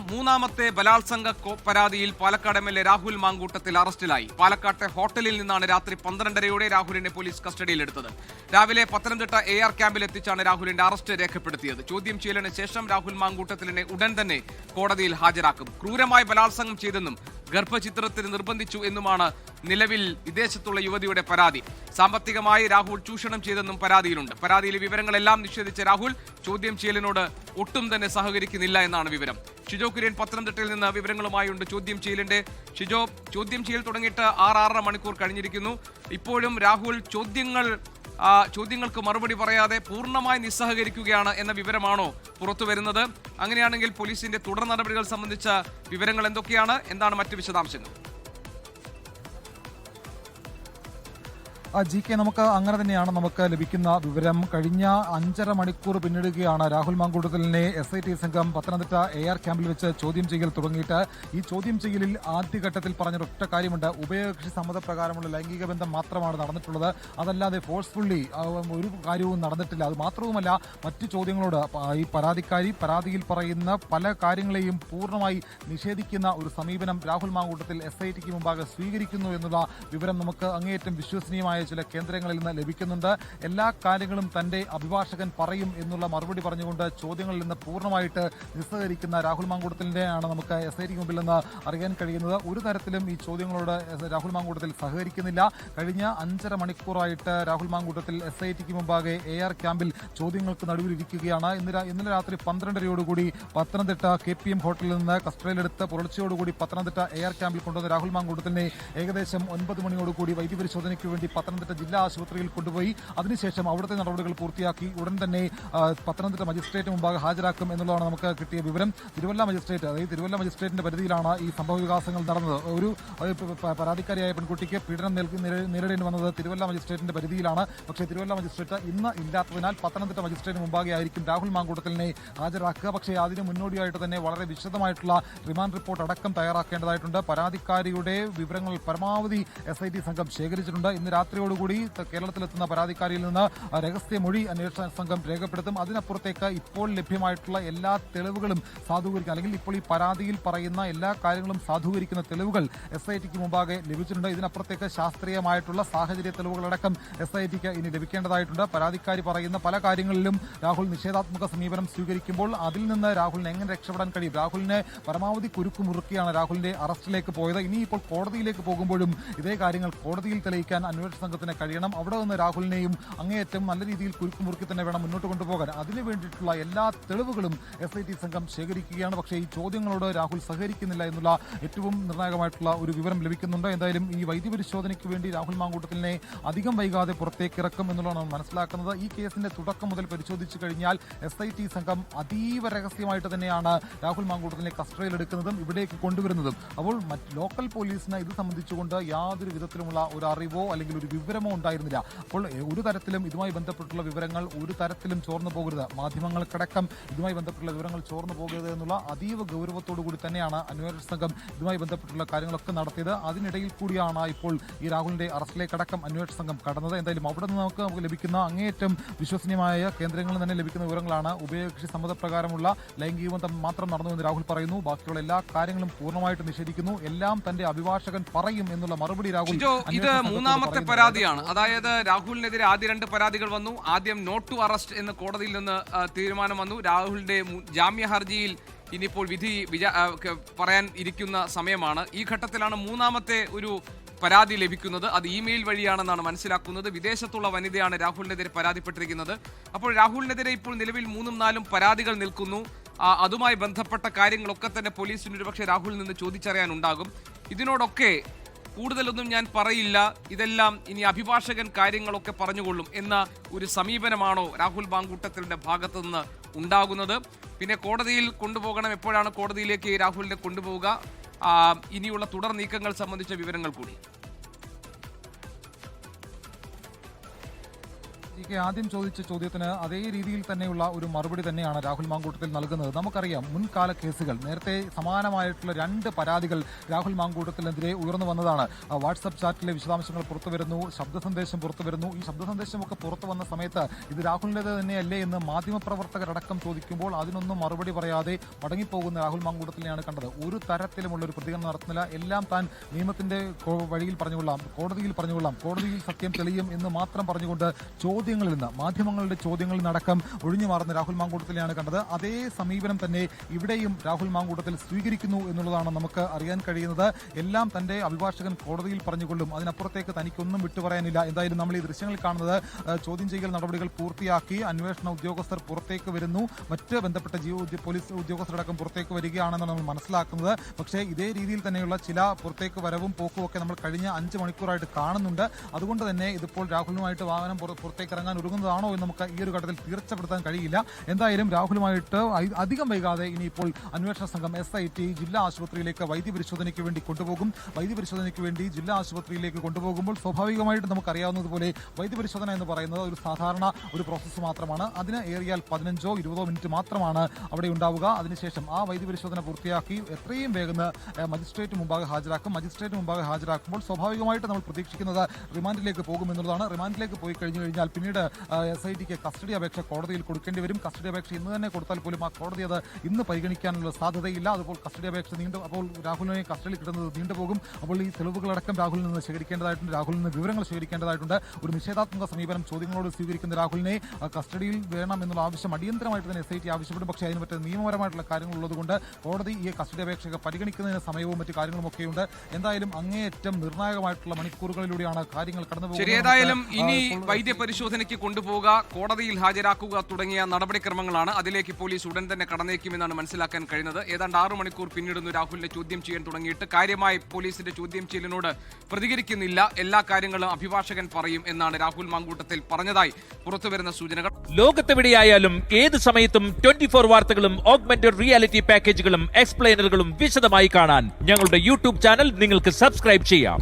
മൂന്നാമത്തെ ബലാത്സംഗ പരാതിയിൽ പാലക്കാട് MLA രാഹുൽ മാങ്കൂട്ടത്തിൽ അറസ്റ്റിലായി. പാലക്കാട്ടെ ഹോട്ടലിൽ നിന്നാണ് രാത്രി 12:30 രാഹുലിനെ പോലീസ് കസ്റ്റഡിയിലെടുത്തത്. രാവിലെ പത്തനംതിട്ട AR ക്യാമ്പിൽ എത്തിച്ചാണ് രാഹുലിന്റെ അറസ്റ്റ് രേഖപ്പെടുത്തിയത്. ചോദ്യം ചെയ്യലിന് ശേഷം രാഹുൽ മാങ്കൂട്ടത്തിലിനെ ഉടൻ തന്നെ കോടതിയിൽ ഹാജരാക്കും. ക്രൂരമായി ബലാത്സംഗം ചെയ്തെന്നും ഗർഭചിത്രത്തിന് നിർബന്ധിച്ചു എന്നുമാണ് നിലവിൽ വിദേശത്തുള്ള യുവതിയുടെ പരാതി. സാമ്പത്തികമായി രാഹുൽ ചൂഷണം ചെയ്തെന്നും പരാതിയിലുണ്ട്. പരാതിയിലെ വിവരങ്ങളെല്ലാം നിഷേധിച്ച രാഹുൽ ചോദ്യം ചെയ്യലിനോട് ഒട്ടും തന്നെ സഹകരിക്കുന്നില്ല എന്നാണ് വിവരം. ഷിജോ കുര്യൻ പത്തനംതിട്ടയിൽ നിന്ന് വിവരങ്ങളുമായുണ്ട്. ചോദ്യം ചെയ്യലിന്റെ ഷിജോ, ചോദ്യം ചെയ്യൽ തുടങ്ങിയിട്ട് 6-6.5 മണിക്കൂർ കഴിഞ്ഞിരിക്കുന്നു. ഇപ്പോഴും രാഹുൽ ചോദ്യങ്ങൾക്ക് മറുപടി പറയാതെ പൂർണ്ണമായി നിസ്സഹകരിക്കുകയാണ് എന്ന വിവരമാണോ പുറത്തു വരുന്നത്? അങ്ങനെയാണെങ്കിൽ പോലീസിന്റെ തുടർ നടപടികൾ സംബന്ധിച്ച വിവരങ്ങൾ എന്തൊക്കെയാണ്? എന്താണ് മറ്റ് വിശദാംശങ്ങൾ? GK, നമുക്ക് അങ്ങനെ തന്നെയാണ് നമുക്ക് ലഭിക്കുന്ന വിവരം. കഴിഞ്ഞ 5.5 മണിക്കൂർ പിന്നിടുകയാണ് രാഹുൽ മാങ്കൂട്ടത്തിലിനെ SIT സംഘം പത്തനംതിട്ട AR ക്യാമ്പിൽ വെച്ച് ചോദ്യം ചെയ്യൽ തുടങ്ങിയിട്ട്. ഈ ചോദ്യം ചെയ്യലിൽ ആദ്യഘട്ടത്തിൽ പറഞ്ഞൊരൊറ്റ കാര്യമുണ്ട്: ഉഭയകക്ഷി സമ്മതപ്രകാരമുള്ള ലൈംഗിക ബന്ധം മാത്രമാണ് നടന്നിട്ടുള്ളത്, അതല്ലാതെ ഫോഴ്സ്ഫുള്ളി ഒരു കാര്യവും നടന്നിട്ടില്ല. അത് മാത്രവുമല്ല, മറ്റു ചോദ്യങ്ങളോട് ഈ പരാതിയിൽ പറയുന്ന പല കാര്യങ്ങളെയും പൂർണ്ണമായി നിഷേധിക്കുന്ന ഒരു സമീപനം രാഹുൽ മാങ്കൂട്ടത്തിൽ SITക്ക് മുമ്പാകെ സ്വീകരിക്കുന്നു എന്നുള്ള വിവരം നമുക്ക് അങ്ങേയറ്റം വിശ്വസനീയമായ ചില കേന്ദ്രങ്ങളിൽ നിന്ന് ലഭിക്കുന്നുണ്ട്. എല്ലാ കാര്യങ്ങളും തന്റെ അഭിഭാഷകൻ പറയും എന്നുള്ള മറുപടി പറഞ്ഞുകൊണ്ട് ചോദ്യങ്ങളിൽ നിന്ന് പൂർണ്ണമായിട്ട് നിസ്സഹകരിക്കുന്ന രാഹുൽ മാങ്കൂട്ടത്തിലിനെയാണ് നമുക്ക് SITക്ക് മുമ്പിൽ നിന്ന് അറിയാൻ കഴിയുന്നത്. ഒരു തരത്തിലും ഈ ചോദ്യങ്ങളോട് രാഹുൽ മാങ്കൂട്ടത്തിൽ സഹകരിക്കുന്നില്ല. കഴിഞ്ഞ 5.5 മണിക്കൂറായിട്ട് രാഹുൽ മാങ്കൂട്ടത്തിൽ SITക്ക് മുമ്പാകെ AR ക്യാമ്പിൽ ചോദ്യങ്ങൾക്ക് നടുവിലിരിക്കുകയാണ്. ഇന്നലെ രാത്രി 12:30 പത്തനംതിട്ട KPM ഹോട്ടലിൽ നിന്ന് കസ്റ്റഡിയിലെടുത്ത് പുലർച്ചയോടുകൂടി പത്തനംതിട്ട AR ക്യാമ്പിൽ കൊണ്ടുവന്ന രാഹുൽ മാങ്കൂട്ടത്തിലിനെ ഏകദേശം 9 മണിയോടുകൂടി വൈദ്യപരിശോധനയ്ക്ക് വേണ്ടി പത്തനംതിട്ട ജില്ലാ ആശുപത്രിയിൽ കൊണ്ടുപോയി. അതിനുശേഷം അവിടുത്തെ നടപടികൾ പൂർത്തിയാക്കി ഉടൻ തന്നെ പത്തനംതിട്ട മജിസ്ട്രേറ്റ് മുമ്പാകെ ഹാജരാക്കും എന്നുള്ളതാണ് നമുക്ക് കിട്ടിയ വിവരം. തിരുവല്ല മജിസ്ട്രേറ്റിന്റെ പരിധിയിലാണ് ഈ സംഭവ വികാസങ്ങൾ നടന്നത്. ഒരു പരാതിക്കാരിയായ പെൺകുട്ടിക്ക് പീഡനം നേരിടേണ്ടി വന്നത് തിരുവല്ല മജിസ്ട്രേറ്റിന്റെ പരിധിയിലാണ്. പക്ഷേ തിരുവല്ല മജിസ്ട്രേറ്റ് ഇന്ന് ഇല്ലാത്തതിനാൽ പത്തനംതിട്ട മജിസ്ട്രേറ്റിന് മുമ്പാകെ ആയിരിക്കും രാഹുൽ മാങ്കൂട്ടത്തിലിനെ ഹാജരാക്കുക. പക്ഷേ അതിന് മുന്നോടിയായിട്ട് തന്നെ വളരെ വിശദമായിട്ടുള്ള റിമാൻഡ് റിപ്പോർട്ട് അടക്കം തയ്യാറാക്കേണ്ടതായിട്ടുണ്ട്. പരാതിക്കാരിയുടെ വിവരങ്ങൾ പരമാവധി SIT സംഘം ശേഖരിച്ചിട്ടുണ്ട്. ഇന്ന് രാത്രിയോടുകൂടി കേരളത്തിലെത്തുന്ന പരാതിക്കാരിയിൽ നിന്ന് രഹസ്യമൊഴി അന്വേഷണ സംഘം രേഖപ്പെടുത്തും. അതിനപ്പുറത്തേക്ക് ഇപ്പോൾ ലഭ്യമായിട്ടുള്ള എല്ലാ തെളിവുകളും സാധൂകരിക്കുക, അല്ലെങ്കിൽ ഇപ്പോൾ ഈ പരാതിയിൽ പറയുന്ന എല്ലാ കാര്യങ്ങളും സാധൂകരിക്കുന്ന തെളിവുകൾ SITക്ക് മുമ്പാകെ ലഭിച്ചിട്ടുണ്ട്. ഇതിനപ്പുറത്തേക്ക് ശാസ്ത്രീയമായിട്ടുള്ള സാഹചര്യ തെളിവുകളടക്കം SITക്ക് ഇനി ലഭിക്കേണ്ടതായിട്ടുണ്ട്. പരാതിക്കാരി പറയുന്ന പല കാര്യങ്ങളിലും രാഹുൽ നിഷേധാത്മക സമീപനം സ്വീകരിക്കുമ്പോൾ അതിൽ നിന്ന് രാഹുലിന് എങ്ങനെ രക്ഷപ്പെടാൻ കഴിയും? രാഹുലിനെ പരമാവധി കുരുക്കുമുറുക്കിയാണ് രാഹുലിന്റെ അറസ്റ്റിലേക്ക് പോയത്. ഇനിയിപ്പോൾ കോടതിയിലേക്ക് പോകുമ്പോഴും ഇതേ കാര്യങ്ങൾ കോടതിയിൽ തെളിയിക്കാൻ അന്വേഷണ സംഘത്തിന് കഴിയണം. അവിടെ നിന്ന് രാഹുലിനെയും അങ്ങേയറ്റം നല്ല രീതിയിൽ കുരുക്കുമുറുക്കി തന്നെ വേണം മുന്നോട്ട് കൊണ്ടുപോകാൻ. അതിനു വേണ്ടിയിട്ടുള്ള എല്ലാ തെളിവുകളും SIT സംഘം ശേഖരിക്കുകയാണ്. പക്ഷേ ഈ ചോദ്യങ്ങളോട് രാഹുൽ സഹകരിക്കുന്നില്ല എന്നുള്ള ഏറ്റവും നിർണായകമായിട്ടുള്ള ഒരു വിവരം ലഭിക്കുന്നുണ്ട്. എന്തായാലും ഈ വൈദ്യപരിശോധനയ്ക്ക് വേണ്ടി രാഹുൽ മാങ്കൂട്ടത്തിലിനെ അധികം വൈകാതെ പുറത്തേക്ക് ഇറക്കും എന്നുള്ളതാണ് മനസ്സിലാക്കുന്നത്. ഈ കേസിന്റെ തുടക്കം മുതൽ പരിശോധിച്ചു കഴിഞ്ഞാൽ SIT സംഘം അതീവ രഹസ്യമായിട്ട് തന്നെയാണ് രാഹുൽ മാങ്കൂട്ടത്തിലിനെ കസ്റ്റഡിയിലെടുക്കുന്നതും ഇവിടേക്ക് കൊണ്ടുവരുന്നതും. അപ്പോൾ ലോക്കൽ പോലീസിന് ഇത് സംബന്ധിച്ചുകൊണ്ട് യാതൊരു വിധത്തിലുമുള്ള ഒരു അറിവോ അല്ലെങ്കിൽ ഒരു വിവരമോ ഉണ്ടായിരുന്നില്ല. അപ്പോൾ ഒരു തരത്തിലും ഇതുമായി ബന്ധപ്പെട്ടുള്ള വിവരങ്ങൾ ഒരു തരത്തിലും ചോർന്നു പോകരുത്, മാധ്യമങ്ങൾക്കടക്കം ഇതുമായി ബന്ധപ്പെട്ടുള്ള വിവരങ്ങൾ ചോർന്നു പോകരുത് എന്നുള്ള അതീവ ഗൗരവത്തോടു കൂടി തന്നെയാണ് അന്വേഷണ സംഘം ഇതുമായി ബന്ധപ്പെട്ടുള്ള കാര്യങ്ങളൊക്കെ നടത്തിയത്. അതിനിടയിൽ കൂടിയാണ് ഇപ്പോൾ ഈ രാഹുലിന്റെ അറസ്റ്റിലേക്കടക്കം അന്വേഷണ സംഘം കടന്നത്. എന്തായാലും അവിടെ നിന്ന് നമുക്ക് ലഭിക്കുന്ന അങ്ങേയറ്റം വിശ്വസനീയമായ കേന്ദ്രങ്ങളിൽ തന്നെ ലഭിക്കുന്ന വിവരങ്ങളാണ് ഉഭയകക്ഷി സമ്മതപ്രകാരമുള്ള ലൈംഗിക ബന്ധം മാത്രം നടന്നുവെന്ന് രാഹുൽ പറയുന്നു. ബാക്കിയുള്ള എല്ലാ കാര്യങ്ങളും പൂർണ്ണമായിട്ട് നിഷേധിക്കുന്നു. എല്ലാം തന്റെ അഭിഭാഷകൻ പറയും എന്നുള്ള മറുപടി രാഹുൽ മൂന്നാമത്തെ പരാതിയാണ്. അതായത് രാഹുലിനെതിരെ ആദ്യ 2 പരാതികൾ വന്നു. ആദ്യം നോട്ട് ടു അറസ്റ്റ് എന്ന് കോടതിയിൽ നിന്ന് തീരുമാനം വന്നു. രാഹുലിന്റെ ജാമ്യ ഹർജിയിൽ ഇനിയിപ്പോൾ വിധി പറയാൻ ഇരിക്കുന്ന സമയമാണ്. ഈ ഘട്ടത്തിലാണ് മൂന്നാമത്തെ ഒരു പരാതി ലഭിക്കുന്നത്. അത് ഇമെയിൽ വഴിയാണെന്നാണ് മനസ്സിലാക്കുന്നത്. വിദേശത്തുള്ള വനിതയാണ് രാഹുലിനെതിരെ പരാതിപ്പെട്ടിരിക്കുന്നത്. അപ്പോൾ രാഹുലിനെതിരെ ഇപ്പോൾ നിലവിൽ 3-4 പരാതികൾ നിൽക്കുന്നു. അതുമായി ബന്ധപ്പെട്ട കാര്യങ്ങളൊക്കെ തന്നെ പോലീസിന് ഒരുപക്ഷെ രാഹുലിൽ നിന്ന് ചോദിച്ചറിയാനുണ്ടാകും. ഇതിനോടൊക്കെ കൂടുതലൊന്നും ഞാൻ പറയില്ല, ഇതെല്ലാം ഇനി അഭിഭാഷകൻ കാര്യങ്ങളൊക്കെ പറഞ്ഞുകൊള്ളും എന്ന ഒരു സമീപനമാണോ രാഹുൽ മാങ്കൂട്ടത്തിലിന്റെ ഭാഗത്തു നിന്ന് ഉണ്ടാകുന്നത്? പിന്നെ കോടതിയിൽ കൊണ്ടുപോകണം. എപ്പോഴാണ് കോടതിയിലേക്ക് രാഹുലിനെ കൊണ്ടുപോവുക? ഇനിയുള്ള തുടർ നീക്കങ്ങൾ സംബന്ധിച്ച വിവരങ്ങൾ കൂടി. ആദ്യം ചോദിച്ച ചോദ്യത്തിന് അതേ രീതിയിൽ തന്നെയുള്ള ഒരു മറുപടി തന്നെയാണ് രാഹുൽ മാങ്കൂട്ടത്തിൽ നൽകുന്നത്. നമുക്കറിയാം മുൻകാല കേസുകൾ, നേരത്തെ സമാനമായിട്ടുള്ള 2 പരാതികൾ രാഹുൽ മാങ്കൂട്ടത്തിനെതിരെ ഉയർന്നു വന്നതാണ്. വാട്സ്ആപ്പ് ചാറ്റിലെ വിശദാംശങ്ങൾ പുറത്തു വരുന്നു, ശബ്ദ സന്ദേശം പുറത്തു വരുന്നു. ഈ ശബ്ദ സന്ദേശമൊക്കെ പുറത്തു വന്ന സമയത്ത് ഇത് രാഹുലിൻ്റെത് തന്നെയല്ലേ എന്ന് മാധ്യമപ്രവർത്തകരടക്കം ചോദിക്കുമ്പോൾ അതിനൊന്നും മറുപടി പറയാതെ മടങ്ങിപ്പോകുന്ന രാഹുൽ മാങ്കൂട്ടത്തിനെയാണ് കണ്ടത്. ഒരു തരത്തിലുമുള്ള ഒരു പ്രതികരണം നടത്തുന്നില്ല. എല്ലാം താൻ നിയമത്തിന്റെ വഴിയിൽ പറഞ്ഞുകൊള്ളാം, കോടതിയിൽ പറഞ്ഞുകൊള്ളാം, കോടതിയിൽ സത്യം തെളിയും എന്ന് മാത്രം പറഞ്ഞുകൊണ്ട് ചോദ്യങ്ങളിൽ നിന്ന്, മാധ്യമങ്ങളുടെ ചോദ്യങ്ങളിൽ നിന്നടക്കം ഒഴിഞ്ഞു മാറുന്ന രാഹുൽ മാങ്കൂട്ടത്തിനെയാണ് കണ്ടത്. അതേ സമീപനം തന്നെ ഇവിടെയും രാഹുൽ മാങ്കൂട്ടത്തിൽ സ്വീകരിക്കുന്നു എന്നുള്ളതാണ് നമുക്ക് അറിയാൻ കഴിയുന്നത്. എല്ലാം തന്റെ അഭിഭാഷകൻ കോടതിയിൽ പറഞ്ഞുകൊള്ളും, അതിനപ്പുറത്തേക്ക് തനിക്കൊന്നും വിട്ടുപറയാനില്ല. എന്തായാലും നമ്മൾ ഈ ദൃശ്യങ്ങളിൽ കാണുന്നത് ചോദ്യം ചെയ്യൽ നടപടികൾ പൂർത്തിയാക്കി അന്വേഷണ ഉദ്യോഗസ്ഥർ പുറത്തേക്ക് വരുന്നു, മറ്റ് ബന്ധപ്പെട്ട പോലീസ് ഉദ്യോഗസ്ഥരടക്കം പുറത്തേക്ക് വരികയാണെന്നാണ് നമ്മൾ മനസ്സിലാക്കുന്നത്. പക്ഷേ ഇതേ രീതിയിൽ തന്നെയുള്ള ചില പുറത്തേക്ക് വരവും പോക്കും ഒക്കെ നമ്മൾ കഴിഞ്ഞ 5 മണിക്കൂറായിട്ട് കാണുന്നുണ്ട്. അതുകൊണ്ട് തന്നെ ഇതിപ്പോൾ രാഹുലുമായിട്ട് വാഹനം പുറത്തേക്ക് ഇറങ്ങാൻ ഒരുങ്ങുന്നതാണോ എന്ന് നമുക്ക് ഈ ഒരു ഘട്ടത്തിൽ തീർച്ചപ്പെടുത്താൻ കഴിയില്ല. എന്തായാലും രാഹുലുമായിട്ട് അധികം വൈകാതെ ഇനിയിപ്പോൾ അന്വേഷണ സംഘം SIT ജില്ലാ ആശുപത്രിയിലേക്ക് വൈദ്യപരിശോധനയ്ക്ക് വേണ്ടി കൊണ്ടുപോകും. വൈദ്യപരിശോധനയ്ക്ക് വേണ്ടി ജില്ലാ ആശുപത്രിയിലേക്ക് കൊണ്ടുപോകുമ്പോൾ സ്വാഭാവികമായിട്ട് നമുക്കറിയാവുന്നതുപോലെ വൈദ്യപരിശോധന എന്ന് പറയുന്നത് ഒരു സാധാരണ ഒരു പ്രോസസ്സ് മാത്രമാണ്. അതിന് ഏറിയാൽ 15-20 മിനിറ്റ് മാത്രമാണ് അവിടെ ഉണ്ടാവുക. അതിനുശേഷം ആ വൈദ്യപരിശോധന പൂർത്തിയാക്കി എത്രയും വേഗം മജിസ്ട്രേറ്റ് മുമ്പാകെ ഹാജരാക്കും. മജിസ്ട്രേറ്റ് മുമ്പാകെ ഹാജരാക്കുമ്പോൾ സ്വാഭാവികമായിട്ട് നമ്മൾ പ്രതീക്ഷിക്കുന്നത് റിമാൻഡിലേക്ക് പോകുമെന്നുള്ളതാണ്. റിമാൻഡിലേക്ക് പോയി കഴിഞ്ഞു കഴിഞ്ഞാൽ പിന്നീട് SITക്ക് കസ്റ്റഡി അപേക്ഷ കോടതിയിൽ കൊടുക്കേണ്ടി വരും. കസ്റ്റഡി അപേക്ഷ ഇന്ന് തന്നെ കൊടുത്താൽ പോലും ആ കോടതി അത് ഇന്ന് പരിഗണിക്കാനുള്ള സാധ്യതയില്ല. അതുപോലെ കസ്റ്റഡി അപേക്ഷ അപ്പോൾ രാഹുലിനെ കസ്റ്റഡിയിൽ കിട്ടുന്നത് നീണ്ടുപോകും. അപ്പോൾ ഈ തെളിവുകളടക്കം രാഹുലിൽ നിന്ന് ശേഖരിക്കേണ്ടതായിട്ടുണ്ട്, രാഹുലിൽ നിന്ന് വിവരങ്ങൾ ശേഖരിക്കേണ്ടതായിട്ടുണ്ട്. ഒരു നിഷേധാത്മക സമീപനം ചോദ്യങ്ങളോട് സ്വീകരിക്കുന്ന രാഹുലിനെ കസ്റ്റഡിയിൽ വേണം എന്നുള്ള ആവശ്യം അടിയന്തരമായിട്ട് തന്നെ SIT ആവശ്യപ്പെടും. പക്ഷേ അതിന് പറ്റിയ നിയമപരമായിട്ടുള്ള കാര്യങ്ങൾ ഉള്ളതുകൊണ്ട് കോടതി ഈ കസ്റ്റഡി അപേക്ഷ പരിഗണിക്കുന്നതിന് സമയവും മറ്റു കാര്യങ്ങളും ഒക്കെയുണ്ട്. എന്തായാലും അങ്ങേയറ്റം നിർണായകമായിട്ടുള്ള മണിക്കൂറുകളിലൂടെയാണ് കാര്യങ്ങൾ കടന്നുപോകുന്നത്. ഏതായാലും ഇനി വൈദ്യപരിശോധനയ്ക്ക് കൊണ്ടുപോകുക, കോടതിയിൽ ഹാജരാക്കുക തുടങ്ങിയ നടപടിക്രമങ്ങളാണ്. അതിലേക്ക് പോലീസ് ഉടൻ തന്നെ കടന്നേക്കുമെന്നാണ് മനസ്സിലാക്കാൻ കഴിയുന്നത്. ഏതാണ്ട് 6 മണിക്കൂർ പിന്നിടുന്നു രാഹുലിനെ ചോദ്യം ചെയ്യാൻ തുടങ്ങിയിട്ട്. കാര്യമായി പോലീസിന്റെ ചോദ്യം ചെയ്യലിനോട് പ്രതികരിക്കുന്നില്ല. എല്ലാ കാര്യങ്ങളും അഭിഭാഷകൻ പറയും എന്നാണ് രാഹുൽ മാങ്കൂട്ടത്തിൽ പറഞ്ഞതായി പുറത്തുവരുന്ന സൂചനകൾ. ലോകത്തെവിടെയായാലും ഏത് സമയത്തും 24 വാർത്തകളും ഓഗ്മെന്റഡ് റിയാലിറ്റി പാക്കേജുകളും എക്സ്പ്ലെയിനറുകളും വിശദമായി കാണാൻ ഞങ്ങളുടെ YouTube ചാനൽ നിങ്ങൾക്ക് സബ്സ്ക്രൈബ് ചെയ്യാം.